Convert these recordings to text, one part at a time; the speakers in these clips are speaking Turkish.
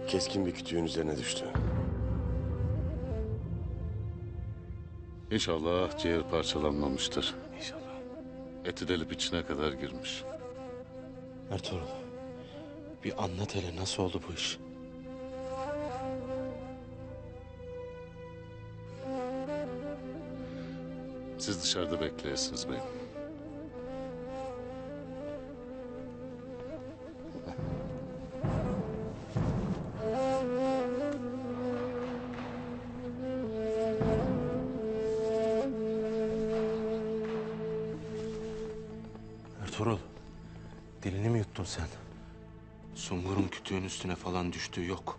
Keskin bir kütüğün üzerine düştü. İnşallah ciğer parçalanmamıştır. İnşallah. Eti delip içine kadar girmiş. Ertuğrul, bir anlat hele nasıl oldu bu iş? Siz dışarıda bekleyesiniz beyim. Ertuğrul, dilini mi yuttun sen? Sungur'un kütüğün üstüne falan düştüğü yok.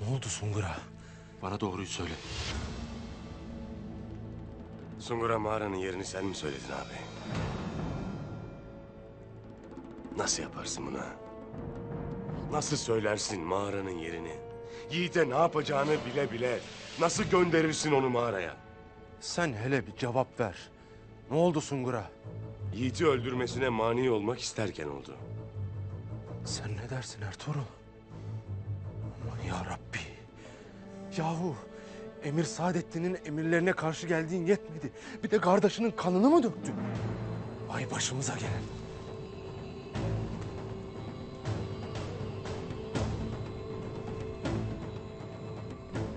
Ne oldu Sungur'a? Bana doğruyu söyle. Sungur'a mağaranın yerini sen mi söyledin abi? Nasıl yaparsın bunu? Nasıl söylersin mağaranın yerini? Yiğit'e ne yapacağını bile bile nasıl gönderirsin onu mağaraya? Sen hele bir cevap ver. Ne oldu Sungur'a? Yiğit'i öldürmesine mani olmak isterken oldu. Sen ne dersin Ertuğrul? Aman ya Rabbi. Yahu Emir Saadettin'in emirlerine karşı geldiğin yetmedi. Bir de kardeşinin kanını mı döktün? Vay başımıza gelen.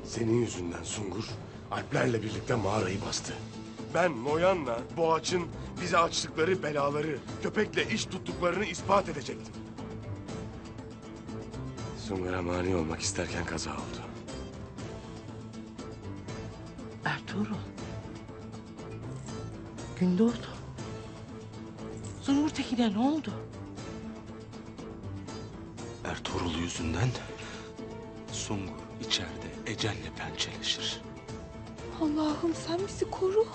Senin yüzünden Sungur Alplerle birlikte mağarayı bastı. Ben Noyan'la Boğaç'ın bize açtıkları belaları, köpekle iş tuttuklarını ispat edecektim. Sungur'a mani olmak isterken kaza oldu. Ertuğrul. Gün doğdu. Sungur Tekin'e ne oldu? Ertuğrul yüzünden Sungur içeride ecelle pençeleşir. Allah'ım sen bizi koru.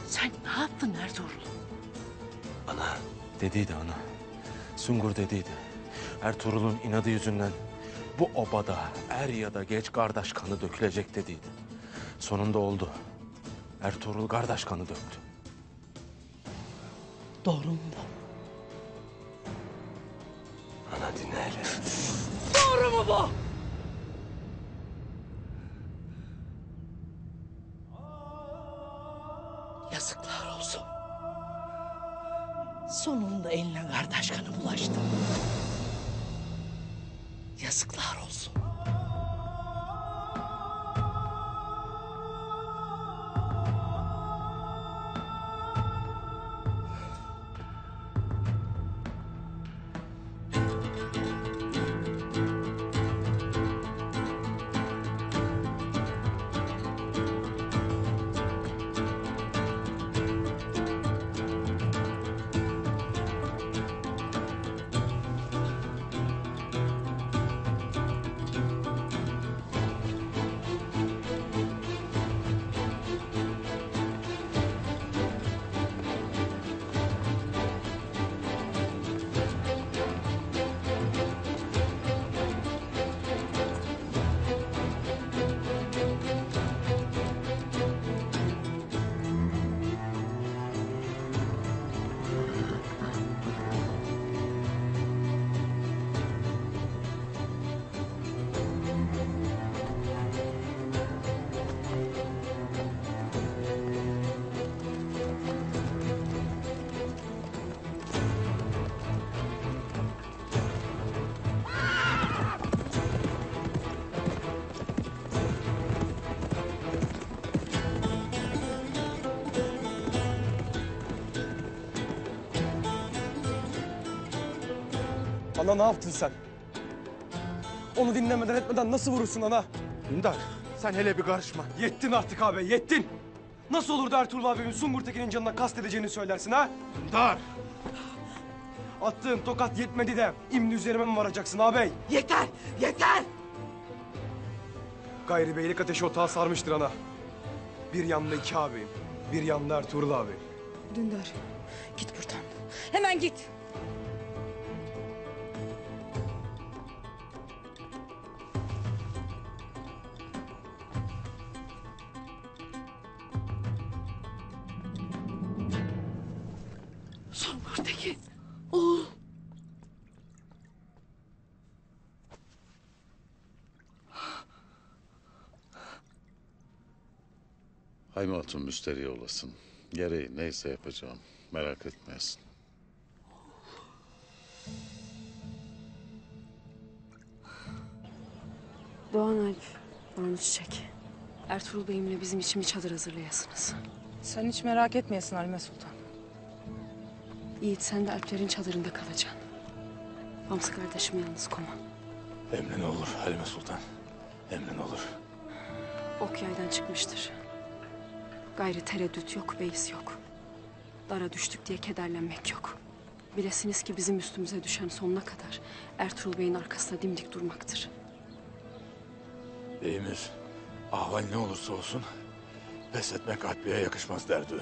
Sen ne yaptın Ertuğrul? Ana, Dediydi ana. Sungur dediydi. Ertuğrul'un inadı yüzünden bu obada er ya da geç kardeş kanı dökülecek dediydi. Sonunda oldu. Ertuğrul kardeş kanı döktü. Doğru mu bu? ana dinle hele. Doğru mu bu? Yazıklar olsun. Sonunda eline kardeş kanı bulaştı. Yazıklar olsun. Ana ne yaptın sen? Onu dinlemeden etmeden nasıl vurursun ana? Dündar sen hele bir karışma. Yettin artık abi, yettin. Nasıl olur da Ertuğrul abimin Sungur Tekin'in canına kast edeceğini söylersin ha? Dündar! Attığın tokat yetmedi de imni üzerime mi varacaksın ağabey? Yeter! Yeter! Gayri beylik ateşi otağı sarmıştır ana. Bir yanda iki abi, bir yanda Ertuğrul abi. Dündar git buradan. Hemen git. Sungur Tekin, oğul. Haymi Hatun müsterih olasın. Gereği neyse yapacağım. Merak etmeyesin. Doğan Alp, Banu Çiçek. Ertuğrul Bey'imle bizim için bir çadır hazırlayasınız. Sen hiç merak etmeyesin Halime Sultan. Yiğit sen de Alplerin çadırında kalacaksın. Bamsı kardeşimi yalnız koma. Emrin olur Halime Sultan. Emrin olur. Ok yaydan çıkmıştır. Gayrı tereddüt yok, beis yok. Dara düştük diye kederlenmek yok. Bilesiniz ki bizim üstümüze düşen sonuna kadar Ertuğrul Bey'in arkasında dimdik durmaktır. Beyimiz ahval ne olursa olsun pes etmek Alpli'ye yakışmaz derdi.